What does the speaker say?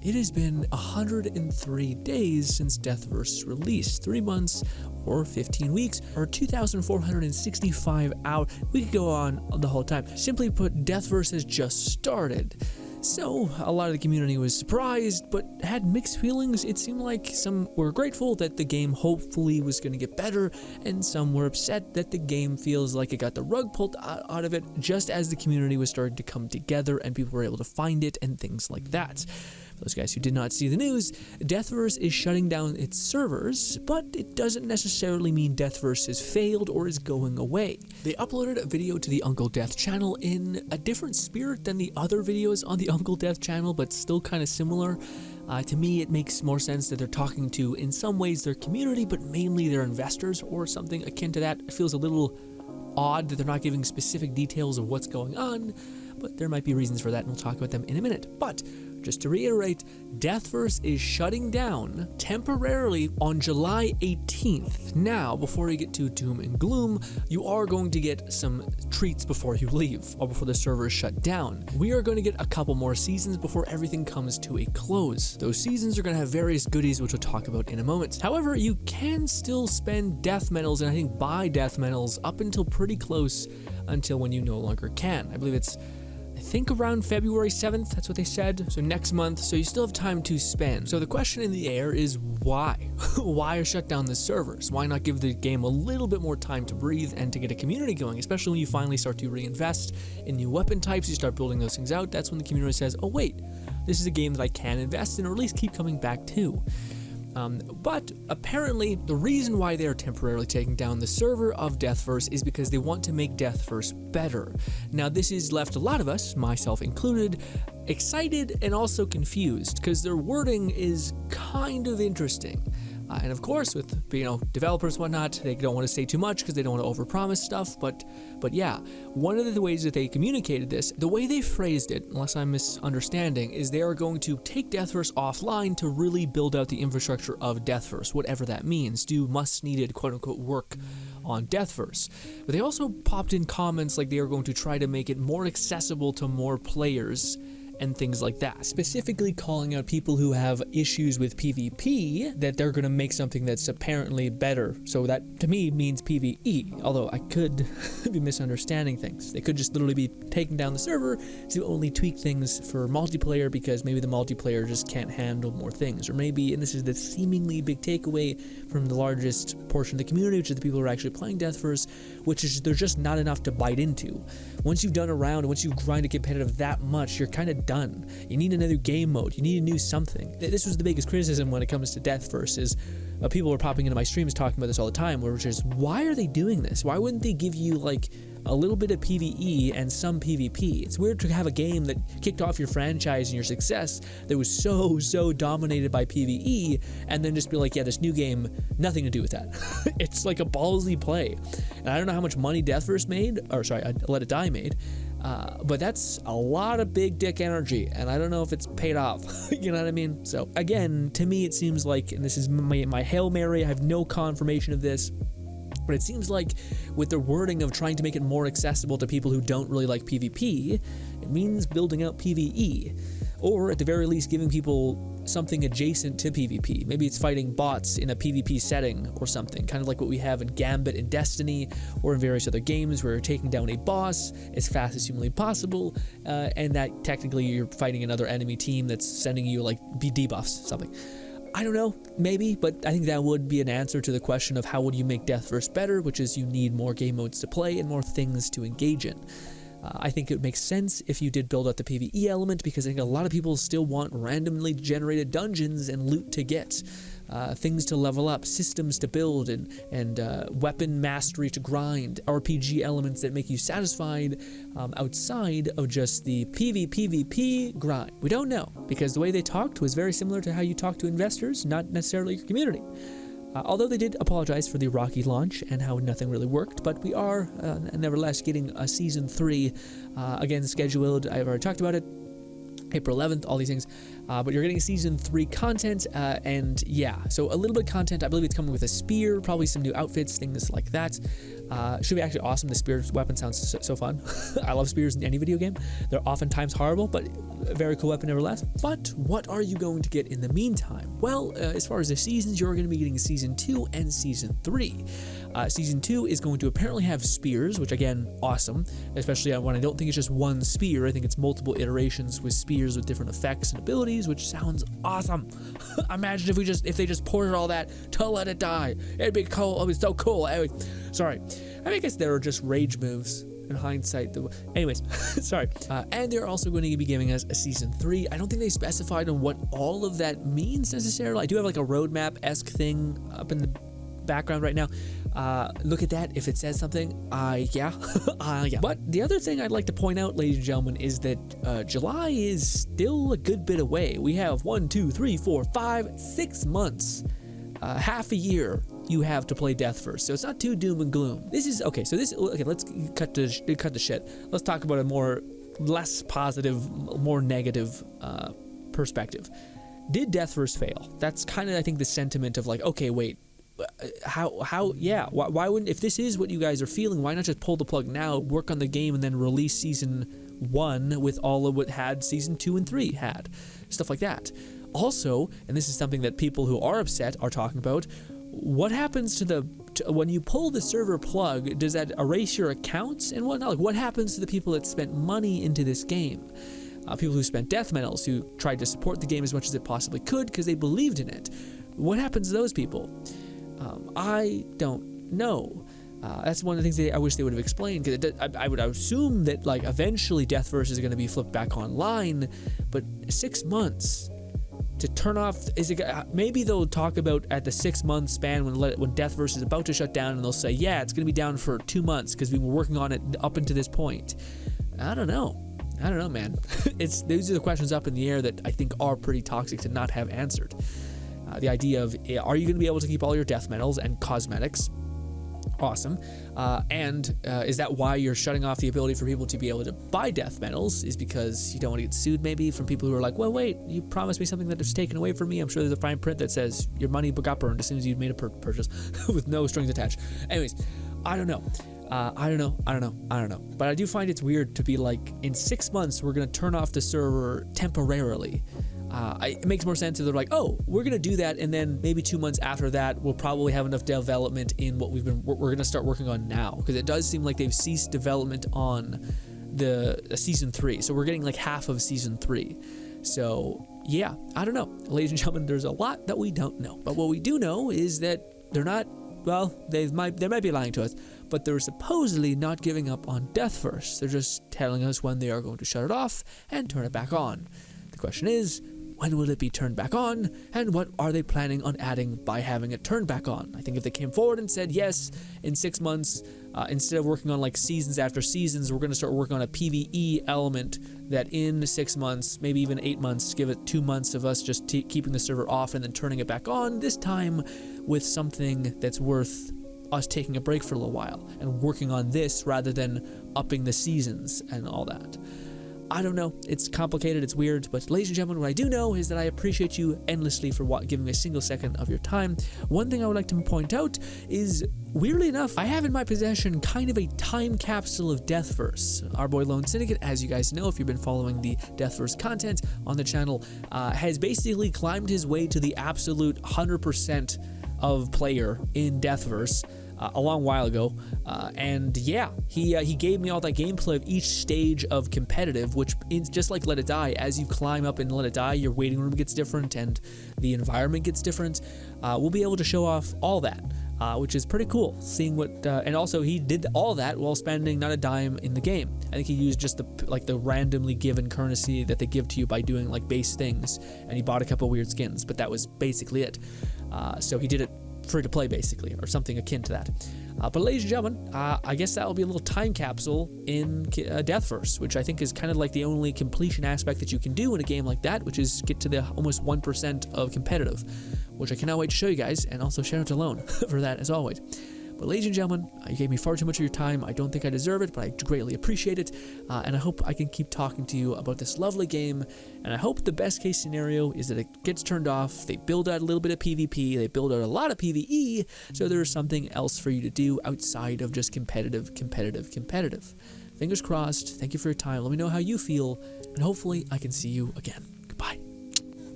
It has been 103 days since Deathverse released, 3 months or 15 weeks or 2,465 hours. We could go on the whole time. Simply put, Deathverse has just started. So, a lot of the community was surprised, but had mixed feelings. It seemed like some were grateful that the game hopefully was going to get better, and some were upset that the game feels like it got the rug pulled out of it just as the community was starting to come together and people were able to find it and things like that. For those guys who did not see the news, Deathverse is shutting down its servers, but it doesn't necessarily mean Deathverse has failed or is going away. They uploaded a video to the Uncle Death channel in a different spirit than the other videos on the Uncle Death channel, but still kind of similar. To me, it makes more sense that they're talking to, in some ways, their community, but mainly their investors or something akin to that. It feels a little odd that they're not giving specific details of what's going on, but there might be reasons for that, and we'll talk about them in a minute. But just to reiterate, Deathverse is shutting down temporarily on July 18th. Now, before you get to doom and gloom, you are going to get some treats before you leave, or before the server is shut down. We are going to get a couple more seasons before everything comes to a close. Those seasons are going to have various goodies, which we'll talk about in a moment. However, you can still spend death medals, and I think buy death medals up until pretty close until when you no longer can. I believe it's around February 7th, that's what they said, so next month, so you still have time to spend. So the question in the air is why? Why shut down the servers? Why not give the game a little bit more time to breathe and to get a community going, especially when you finally start to reinvest in new weapon types, you start building those things out, that's when the community says, oh wait, this is a game that I can invest in or at least keep coming back to. But apparently the reason why they are temporarily taking down the server of Deathverse is because they want to make Deathverse better. Now this has left a lot of us, myself included, excited and also confused because their wording is kind of interesting. And of course, with developers and whatnot, they don't want to say too much because they don't want to overpromise stuff. But yeah, one of the ways that they communicated this, the way they phrased it, unless I'm misunderstanding, is they are going to take Deathverse offline to really build out the infrastructure of Deathverse, whatever that means. Do much-needed quote-unquote work on Deathverse. But they also popped in comments like they are going to try to make it more accessible to more players and things like that, specifically calling out people who have issues with PvP, that they're going to make something that's apparently better. So that to me means PvE, although I could be misunderstanding things. They could just literally be taking down the server to only tweak things for multiplayer because maybe the multiplayer just can't handle more things, or maybe, and this is the seemingly big takeaway from the largest portion of the community, which is the people who are actually playing Deathverse, which is there's just not enough to bite into. Once you've done a round, once you grind a competitive that much, you're kind of done. You need another game mode. You need a new something. This was the biggest criticism when it comes to Deathverse is people were popping into my streams talking about this all the time, which is, why are they doing this? Why wouldn't they give you like a little bit of PvE and some PvP? It's weird to have a game that kicked off your franchise and your success that was so dominated by PvE and then just be like, yeah, this new game, nothing to do with that. It's like a ballsy play. And I don't know how much money Deathverse made, or sorry, Let It Die made, but that's a lot of big dick energy, and I don't know if it's paid off. You know what I mean? So again, to me it seems like, and this is my Hail Mary, I have no confirmation of this, but it seems like with the wording of trying to make it more accessible to people who don't really like PvP, it means building out PvE, or at the very least giving people something adjacent to PvP. Maybe it's fighting bots in a PvP setting or something, kind of like what we have in Gambit in Destiny or in various other games where you're taking down a boss as fast as humanly possible, and that technically you're fighting another enemy team that's sending you like debuffs, something. I don't know, maybe, but I think that would be an answer to the question of how would you make Deathverse better, which is you need more game modes to play and more things to engage in. I think it would make sense if you did build out the PvE element, because I think a lot of people still want randomly generated dungeons and loot to get, things to level up, systems to build, and weapon mastery to grind, RPG elements that make you satisfied outside of just the PvP grind. We don't know, because the way they talked was very similar to how you talk to investors, not necessarily your community. Although they did apologize for the rocky launch and how nothing really worked, but we are nevertheless getting a Season 3, again scheduled. I've already talked about it, April 11th, all these things. but you're getting season 3 content, and yeah, so a little bit of content. I believe it's coming with a spear, probably some new outfits, things like that. Should be actually awesome. The spear weapon sounds so fun. I love spears in any video game. They're oftentimes horrible, but a very cool weapon nevertheless. But what are you going to get in the meantime? Well, as far as the seasons, you're going to be getting season 2 and season 3. Season 2 is going to apparently have spears, which again, awesome, especially when I don't think it's just one spear. I think it's multiple iterations with spears with different effects and abilities, which sounds awesome. Imagine if they just ported all that to Let It Die. It'd be cool. It'd be so cool. Anyway, sorry. I guess there are just rage moves in hindsight. Anyways, sorry. And they're also going to be giving us a season 3. I don't think they specified on what all of that means necessarily. I do have like a roadmap-esque thing up in the background right now. Look at that. If it says something, yeah. Yeah. But the other thing I'd like to point out, ladies and gentlemen, is that July is still a good bit away. We have 1, 2, 3, 4, 5, 6 months. Half a year you have to play Deathverse, so it's not too doom and gloom. This is okay. So let's cut the shit. Let's talk about a less positive, more negative perspective. Did Deathverse fail? That's kind of, I think, the sentiment of like, okay, wait, yeah, why wouldn't, if this is what you guys are feeling, why not just pull the plug now, work on the game, and then release season 1 with all of what had season 2 and 3 had, stuff like that. Also, and this is something that people who are upset are talking about, what happens to when you pull the server plug? Does that erase your accounts and whatnot? Like, what happens to the people that spent money into this game? People who spent death medals, who tried to support the game as much as it possibly could because they believed in it. What happens to those people? I don't know. That's one of the things I wish they would have explained, because I would assume that like eventually Deathverse is going to be flipped back online, but 6 months to turn off, maybe they'll talk about at the 6 month span when Deathverse is about to shut down, and they'll say, yeah, it's going to be down for 2 months because we were working on it up until this point. I don't know, man. These are the questions up in the air that I think are pretty toxic to not have answered. The idea of, are you going to be able to keep all your death medals and cosmetics? Awesome. And is that why you're shutting off the ability for people to be able to buy death medals? Is because you don't want to get sued maybe from people who are like, well, wait, you promised me something that was taken away from me. I'm sure there's a fine print that says your money got burned as soon as you made a purchase with no strings attached. Anyways, I don't know. I don't know. But I do find it's weird to be like, in 6 months, we're going to turn off the server temporarily. It makes more sense if they're like, oh, we're going to do that, and then maybe 2 months after that, we'll probably have enough development in what we're going to start working on now. Because it does seem like they've ceased development on the season 3. So we're getting like half of season 3. So yeah, I don't know. Ladies and gentlemen, there's a lot that we don't know. But what we do know is that they're not, well, they might be lying to us, but they're supposedly not giving up on Deathverse. They're just telling us when they are going to shut it off and turn it back on. The question is, when will it be turned back on, and what are they planning on adding by having it turned back on? I think if they came forward and said, yes, in 6 months, instead of working on like seasons after seasons, we're going to start working on a PvE element that in 6 months, maybe even 8 months, give it 2 months of us just keeping the server off and then turning it back on, this time with something that's worth us taking a break for a little while and working on this rather than upping the seasons and all that. I don't know. It's complicated. It's weird. But ladies and gentlemen, what I do know is that I appreciate you endlessly for giving me a single second of your time. One thing I would like to point out is, weirdly enough, I have in my possession kind of a time capsule of Deathverse. Our boy Lone Syndicate, as you guys know, if you've been following the Deathverse content on the channel, has basically climbed his way to the absolute 100% of player in Deathverse. A long while ago, and yeah, he gave me all that gameplay of each stage of competitive, which is just like Let It Die. As you climb up in Let It Die, your waiting room gets different and the environment gets different. We'll be able to show off all that, which is pretty cool, seeing what, and also he did all that while spending not a dime in the game. I think he used just the randomly given currency that they give to you by doing like base things, and he bought a couple weird skins, but that was basically it. So he did it free to play basically, or something akin to that. But ladies and gentlemen, I guess that will be a little time capsule in Deathverse, which I think is kind of like the only completion aspect that you can do in a game like that, which is get to the almost 1% of competitive, which I cannot wait to show you guys, and also shout out to Lone for that as always. But But ladies and gentlemen, you gave me far too much of your time. I don't think I deserve it, but I greatly appreciate it. And I hope I can keep talking to you about this lovely game. And I hope the best case scenario is that it gets turned off. They build out a little bit of PvP. They build out a lot of PvE. So there's something else for you to do outside of just competitive. Fingers crossed. Thank you for your time. Let me know how you feel. And hopefully I can see you again.